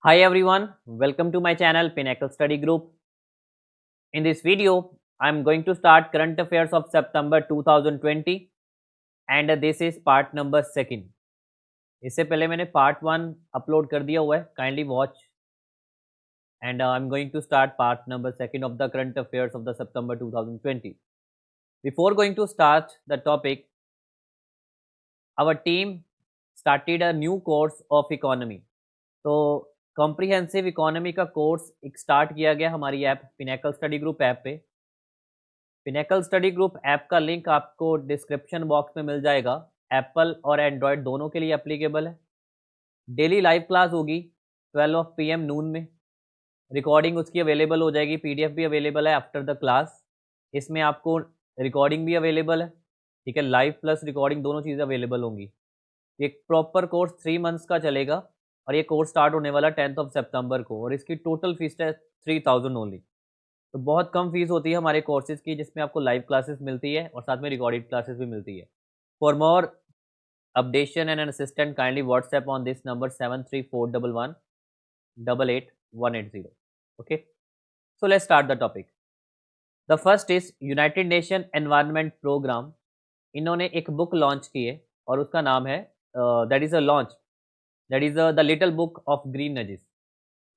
Hi everyone, welcome to my channel Pinnacle Study Group. In this video, I am going to start current affairs of September 2020 and this is part number second. इससे पहले मैंने part 1 upload कर दिया हुआ है, kindly watch and I am going to start part number second of the current affairs of the September 2020. Before going to start the topic, our team started a new course of economy. तो comprehensive economy का course एक start किया गया हमारी app pinnacle study group app पे। Pinnacle study group app का link आपको description box में मिल जाएगा। एप्पल और एंड्रॉयड दोनों के लिए एप्लीकेबल है। डेली लाइव क्लास होगी 12 PM नून में। रिकॉर्डिंग उसकी अवेलेबल हो जाएगी, पीडीएफ भी अवेलेबल है आफ्टर द क्लास। इसमें आपको रिकॉर्डिंग भी अवेलेबल है, ठीक है, लाइव प्लस रिकॉर्डिंग दोनों चीज़ें अवेलेबल होंगी। एक प्रॉपर कोर्स 3 मंथ्स का चलेगा और ये कोर्स स्टार्ट होने वाला 10 सितंबर को और इसकी टोटल फीस है 3000 ओनली। तो बहुत कम फीस होती है हमारे कोर्सेज की, जिसमें आपको लाइव क्लासेस मिलती है और साथ में रिकॉर्डेड क्लासेस भी मिलती है। For more updation and an assistant kindly WhatsApp on this number 7341188180। Okay, so let's start the topic. The first is United Nation Environment Programme. इन्होंने एक बुक लॉन्च की है और उसका नाम है that is a launch that is the little book of Green Nudges.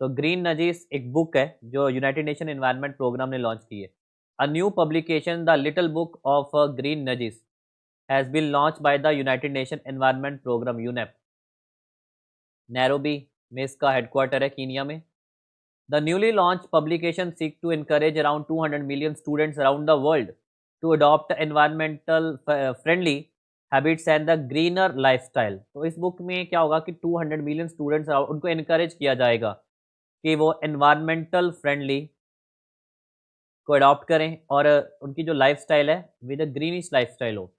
तो green nudges एक बुक है जो यूनाइटेड नेशन एनवायरनमेंट प्रोग्राम ने लॉन्च की है। A new publication the little book of Green Nudges has been launch by the United Nation Environment Programme UNEP. Nairobi में इसका headquarter है, कीनिया में। The newly launch publication seek to encourage around 200 million students around the world to adopt environmental friendly habits and the greener lifestyle. तो इस book में क्या होगा कि 200 मिलियन स्टूडेंट्स उनको इनकरेज किया जाएगा कि वो एनवायरमेंटल फ्रेंडली को अडॉप्ट करें और उनकी जो लाइफस्टाइल है विद अ ग्रीनिश लाइफस्टाइल हो।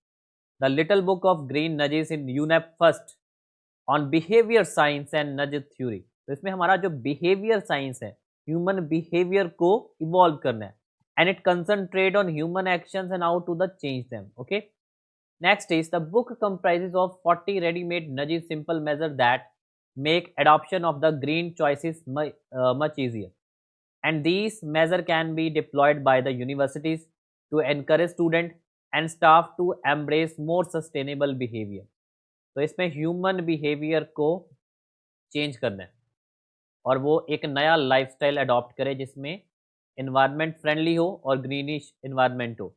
The little book of green nudges in UNEP first on behaviour science and nudge theory. तो इसमें हमारा जो बिहेवियर साइंस है, ह्यूमन बिहेवियर को इवॉल्व करना है and it concentrate on human actions and how to the change them. Okay, next is the book comprises of 40 ready-made nudges simple measures that make adoption of the green choices much easier, and these measures can be deployed by the universities to encourage students and staff to embrace more sustainable behavior। तो इसमें human behaviour को change करना है और वो एक नया lifestyle adopt करे जिसमें एनवायरनमेंट फ्रेंडली हो और ग्रीनिश एनवायरनमेंट हो।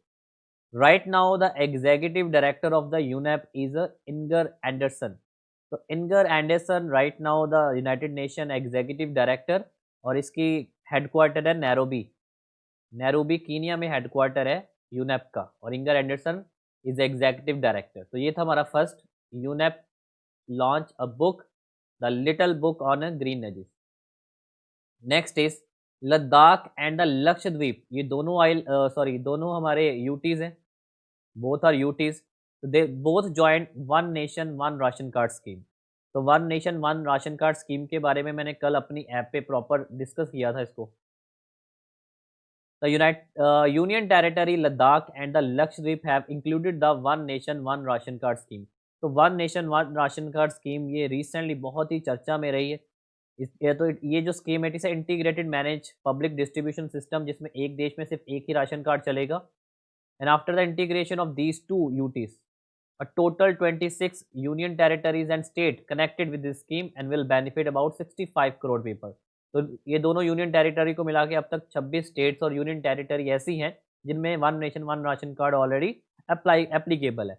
Right now, the executive director of the UNEP is Inger Anderson। तो Inger Anderson right now the United Nation executive director और इसकी हेडक्वार्टर है नैरोबी। नैरोबी कीनिया में हेडक्वार्टर है यूनेप का और Inger Anderson is executive director. तो ये था हमारा first UNEP launch a book the little book on green energy. Next is Ladakh and the Lakshadweep. ये दोनों दोनों हमारे यूटीज हैं, both are UTs। they both joined one nation one ration card scheme। तो one nation one ration card scheme के बारे में मैंने कल अपनी ऐप पे प्रॉपर डिस्कस किया था इसको। The union territory Ladakh and the Lakshadweep have included the one nation one ration card scheme. तो one nation one ration card scheme ये रिसेंटली बहुत ही चर्चा में रही है। ये जो स्कीम है it is integrated manage public distribution system, जिसमें एक देश में सिर्फ एक ही राशन कार्ड चलेगा। And after the integration of these two UTs, a total 26 union territories and state connected with this scheme and will benefit about 65 crore people। तो ये दोनों यूनियन टेरिटरी को मिला के अब तक 26 स्टेट्स और यूनियन टेरिटरी ऐसी हैं जिनमें one nation one ration card already applicable है।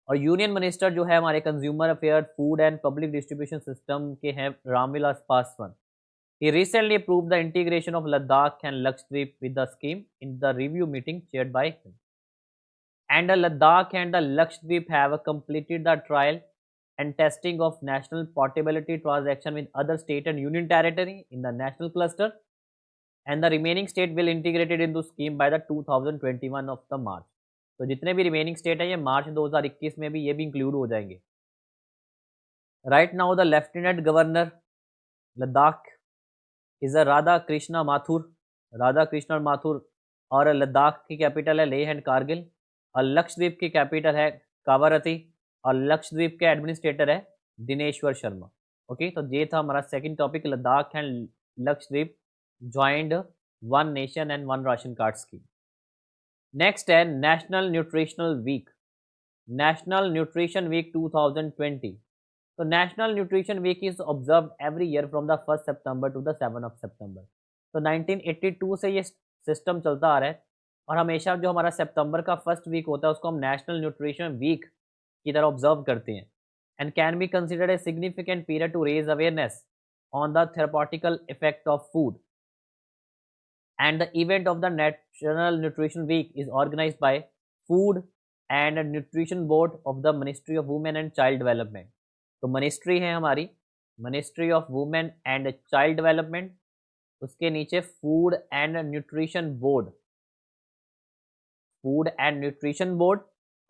और यूनियन मिनिस्टर जो है हमारे consumer affair food and public distribution system के हैं Ramvilas Paswan. He recently approved the integration of Ladakh and Lakshadweep with the scheme in the review meeting chaired by him। And Ladakh and the Lakshadweep have completed the trial and testing of national portability transaction with other state and union territory in the national cluster, and the remaining state will integrate it into scheme by the 2021 of the March। तो जितने भी remaining state है ये मार्च 2021 में भी ये भी include हो जाएंगे। Right now the lieutenant governor Ladakh is Radha Krishna Mathur. Radha Krishna Mathur और लद्दाख की कैपिटल है लेह एंड कारगिल और लक्षद्वीप की कैपिटल है कावारती और लक्षद्वीप के एडमिनिस्ट्रेटर है दिनेश्वर शर्मा। ओके, तो ये था हमारा second topic, Ladakh and Lakshadweep joint one nation and one ration card scheme. Next है national nutritional week, national nutrition week 2020। तो national nutrition week is observe every year from the 1 September to the 7 of September. तो 1982 से ये system चलता आ रहा है, और हमेशा जो हमारा सितंबर का फर्स्ट वीक होता है उसको हम नेशनल न्यूट्रिशन वीक की तरह ऑब्जर्व करते हैं, and can be considered a significant period to raise awareness on the therapeutical effect of food. And the event of the National Nutrition Week is organized by Food and Nutrition Board of the Ministry of Women and Child Development। तो ministry है हमारी, ministry of women and child development, उसके नीचे food and nutrition board, food and nutrition board,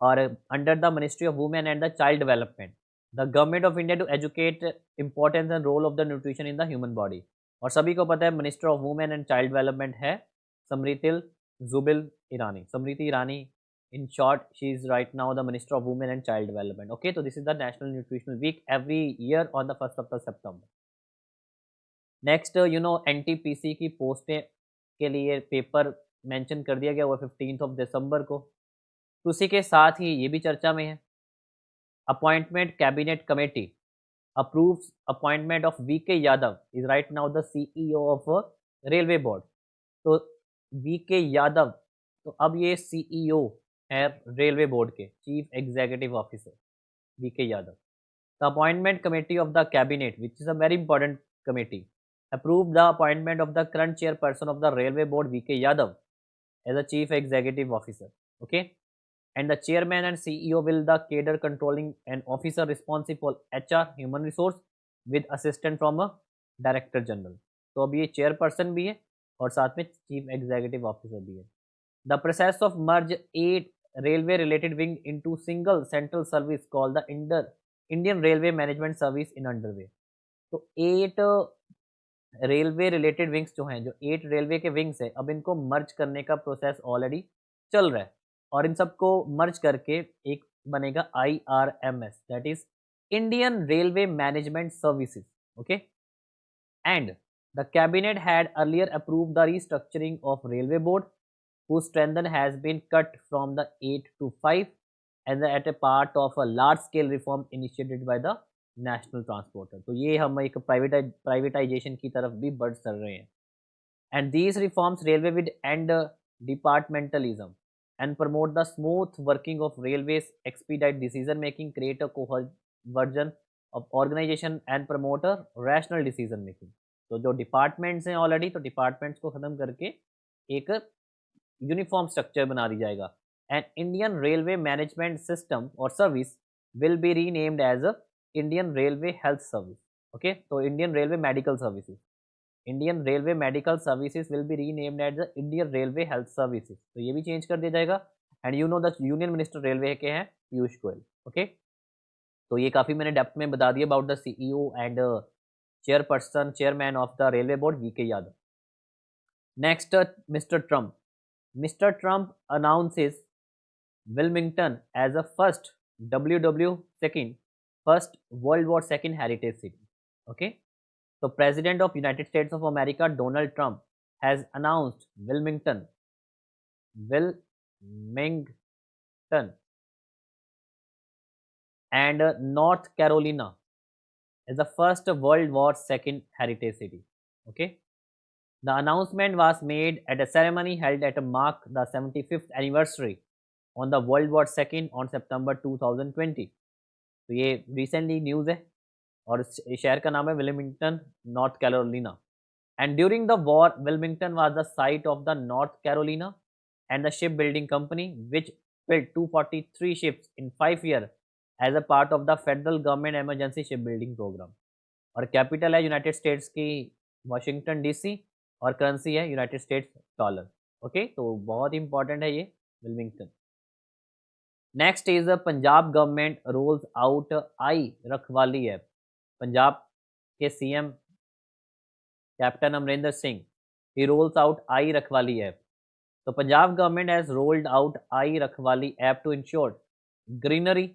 और under the ministry of women and the child development the government of India to educate importance and role of the nutrition in the human body. और सभी को पता है minister of women and child development है Smriti Zubin Irani, Smriti Irani, in short she is right now the minister of women and child development. Okay, तो this is the national nutritional week every year on the 1 of September. Next NTPC की पोस्टें के लिए paper mention कर दिया गया हुआ 15 ऑफ दिसंबर को। तो उसी के साथ ही ये भी चर्चा में है, appointment cabinet committee approves appointment of VK Yadav is right now the CEO of railway board. तो VK यादव, तो अब ये CEO है रेलवे बोर्ड के, chief executive officer VK Yadav. The appointment committee of the cabinet which is a very important committee approve the appointment of the current chairperson of the railway board VK Yadav as a chief executive officer. Okay, and the chairman and CEO will the cadre controlling an officer responsible for HR human resource with assistant from a director general। तो अब ये chairperson भी है और साथ में chief executive officer भी है। The process of merge 8 railway related wing into single central service called the Indian railway management service in underway. तो 8 रेलवे रिलेटेड विंग्स जो हैं, जो 8 रेलवे के विंग्स हैं, अब इनको मर्ज करने का प्रोसेस ऑलरेडी चल रहा है, और इन सबको मर्ज करके एक बनेगा IRMS, that is Indian railway management services. Okay, and the cabinet had earlier approve the restructuring of railway board whose strength has been cut from the 8 to 5 and at a part of a large scale reform initiated by the national transporter. तो ये हम एक privatisation की तरफ भी बढ़ चल रहे हैं। And these reforms railway with end departmentalism and promote the smooth working of railways, expedite decision making, create a cohesion of organization and promote a rational decision making। तो जो डिपार्टमेंट्स हैं ऑलरेडी, तो डिपार्टमेंट्स को ख़त्म करके एक uniform structure बना दी जाएगा। And Indian railway management system और service will be renamed as Indian railway health service. Okay, तो Indian railway medical services, Indian railway medical services will be renamed as the Indian railway health services. तो ये भी change कर दिया जाएगा। And you know the union minister railway के हैं Piyush Goyal. Okay, तो ये काफ़ी मैंने डेप्थ में बता दिया about the CEO and chairperson chairman of the railway board VK Yadav. Next, Mister Trump. Mister Trump announces Wilmington as a first first world war second heritage city. Okay, so President of United States of America Donald Trump has announced Wilmington and North Carolina as the first World War II heritage city. Okay, the announcement was made at a ceremony held at mark the 75th anniversary on the World War II on September 2020। तो ये recently news है, और इस शहर का नाम है Wilmington, north Carolina. And during the war Wilmington was the site of the north Carolina and the ship building company which built 243 ships in 5 years as a part of the federal government emergency shipbuilding program। और capital है United States की Washington DC, और currency है United States dollar. Okay, तो बहुत important है ये Wilmington. Next is Punjab government rolls out I Rakhwali app. Punjab के CM captain Amarinder Singh, he rolls out I Rakhwali app. तो Punjab government has rolled out I Rakhwali app to ensure greenery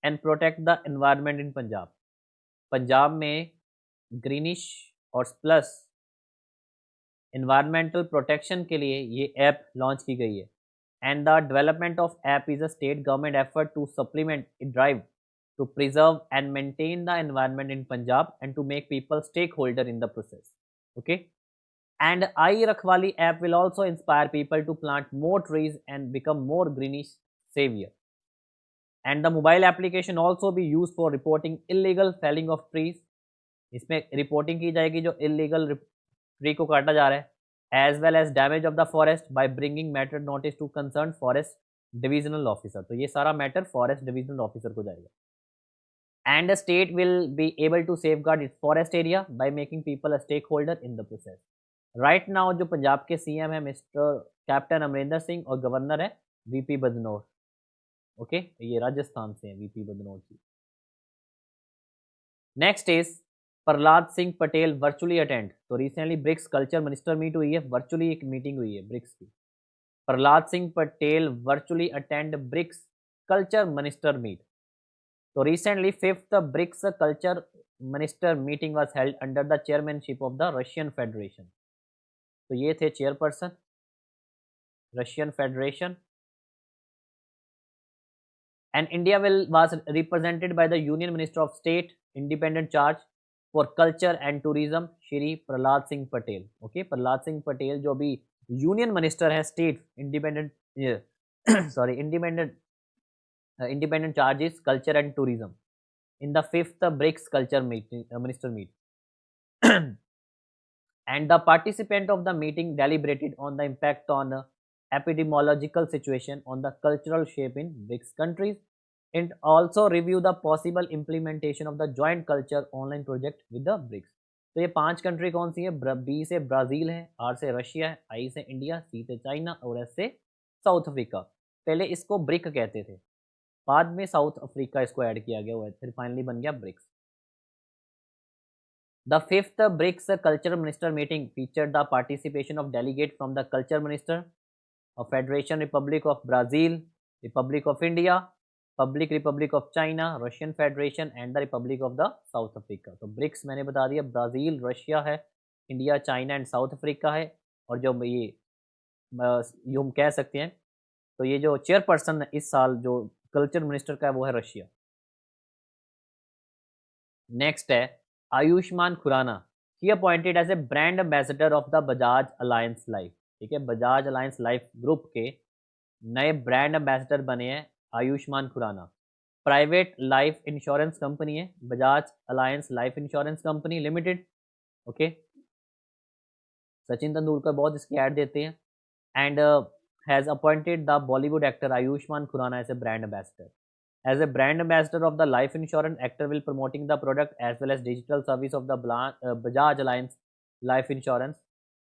and protect the environment in Punjab. Punjab में greenish और plus environmental protection के लिए ये app launch की गई है। And the development of app is a state government effort to supplement a drive to preserve and maintain the environment in Punjab and to make people stakeholder in the process. Okay, and I Rakhwali app will also inspire people to plant more trees and become more greenish savior. And the mobile application also be used for reporting illegal felling of trees. इसमें reporting की जाएगी जो illegal tree को काटा जा रहा है, as well as damage of the forest by bringing matter notice to concern forest divisional officer. तो ये सारा मैटर फॉरेस्ट डिविजनल ऑफिसर को जाएगा। And the state will be able to safeguard its forest area by making people a stakeholder in the process. Right now जो पंजाब के CM है mister captain Amarinder Singh और governor है वीपी बदनौर। ओके, ये राजस्थान से है VP Badnore ji. Next is Prahlad Singh Patel virtually attend. तो recently BRICS culture minister meet हुई है, वर्चुअली एक मीटिंग हुई है ब्रिक्स की। Prahlad Singh Patel virtually attend BRICS culture minister meet. So recently, fifth BRICS Culture Minister meeting was held under the chairmanship of the Russian Federation. तो ये थे chairperson Russian federation. And India was represented by the Union Minister of State, Independent Charge for Culture and Tourism, Shri Prahlad Singh Patel. Okay, Prahlad Singh Patel जो भी union minister है state independent sorry independent charges culture and tourism in the fifth BRICS culture minister meet. And the participant of the meeting deliberated on the impact on epidemiological situation on the cultural shape in BRICS countries and also review the possible implementation of the joint culture online project with the BRICS. तो ये 5 country कौन सी है? B से Brazil है, are से Russia है, आई से India, सी से चाइना और एस से साउथ अफ्रीका। पहले इसको ब्रिक कहते थे, बाद में साउथ अफ्रीका इसको ऐड किया गया हुआ है, फिर फाइनली बन गया BRICS. The fifth BRICS culture minister meeting featured the participation of delegate from the culture minister of Federation Republic of Brazil, Republic of India, Public Republic of China, Russian Federation and the Republic of the South Africa. तो BRICS मैंने बता दिया Brazil, Russia है, India, China and South Africa है। और जो ये हम कह सकते हैं, तो ये जो चेयरपर्सन इस साल जो कल्चर मिनिस्टर का है वो है रशिया। नेक्स्ट है Ayushmann Khurrana, he appointed as a brand ambassador of the Bajaj Allianz Life. ठीक है, बजाज अलायंस लाइफ ग्रुप के नए ब्रांड एम्बेसडर बने हैं Ayushmann Khurrana. Private life insurance company है Bajaj Allianz life insurance company limited. Okay, Sachin Tendulkar बहुत इसकी ऐड देते हैं। And has appointed the Bollywood actor Ayushmann Khurrana as a brand ambassador. As a brand ambassador of the life insurance, actor will promoting the product as well as digital service of the Bajaj Alliance Life Insurance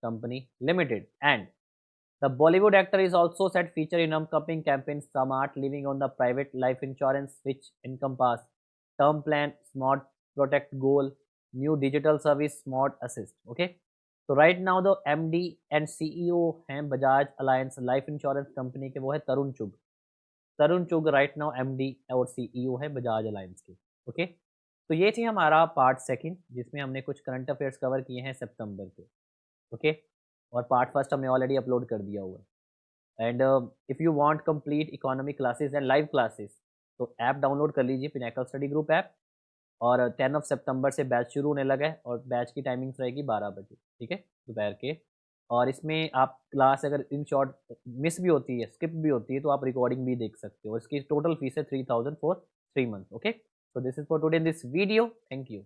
Company Limited. And the Bollywood actor is also set feature in upcoming campaign Smart Living on the private life insurance, which encompass term plan, Smart Protect Goal, new digital service Smart Assist. Okay. तो right now the MD and CEO हैं Bajaj Allianz life insurance company के, वो है तरुण चुग। तरुण चुग right now MD और CEO है Bajaj alliance के। Okay, तो ये थी हमारा पार्ट सेकंड जिसमें हमने कुछ करंट अफेयर्स कवर किए हैं सितंबर के। ओके, और पार्ट फर्स्ट हमने ऑलरेडी अपलोड कर दिया हुआ है। And if you want complete economic classes and live classes तो ऐप डाउनलोड कर लीजिए, पिनेकल स्टडी ग्रुप ऐप। और 10 सितंबर से बैच शुरू होने लगा है और बैच की टाइमिंग्स रहेगी 12 बजे, ठीक है, दोपहर के। और इसमें आप क्लास अगर इन शॉर्ट मिस भी होती है, स्किप भी होती है, तो आप रिकॉर्डिंग भी देख सकते हो। इसकी टोटल फीस है 3000 for 3 month. Okay, so this is for today in this video. Thank you.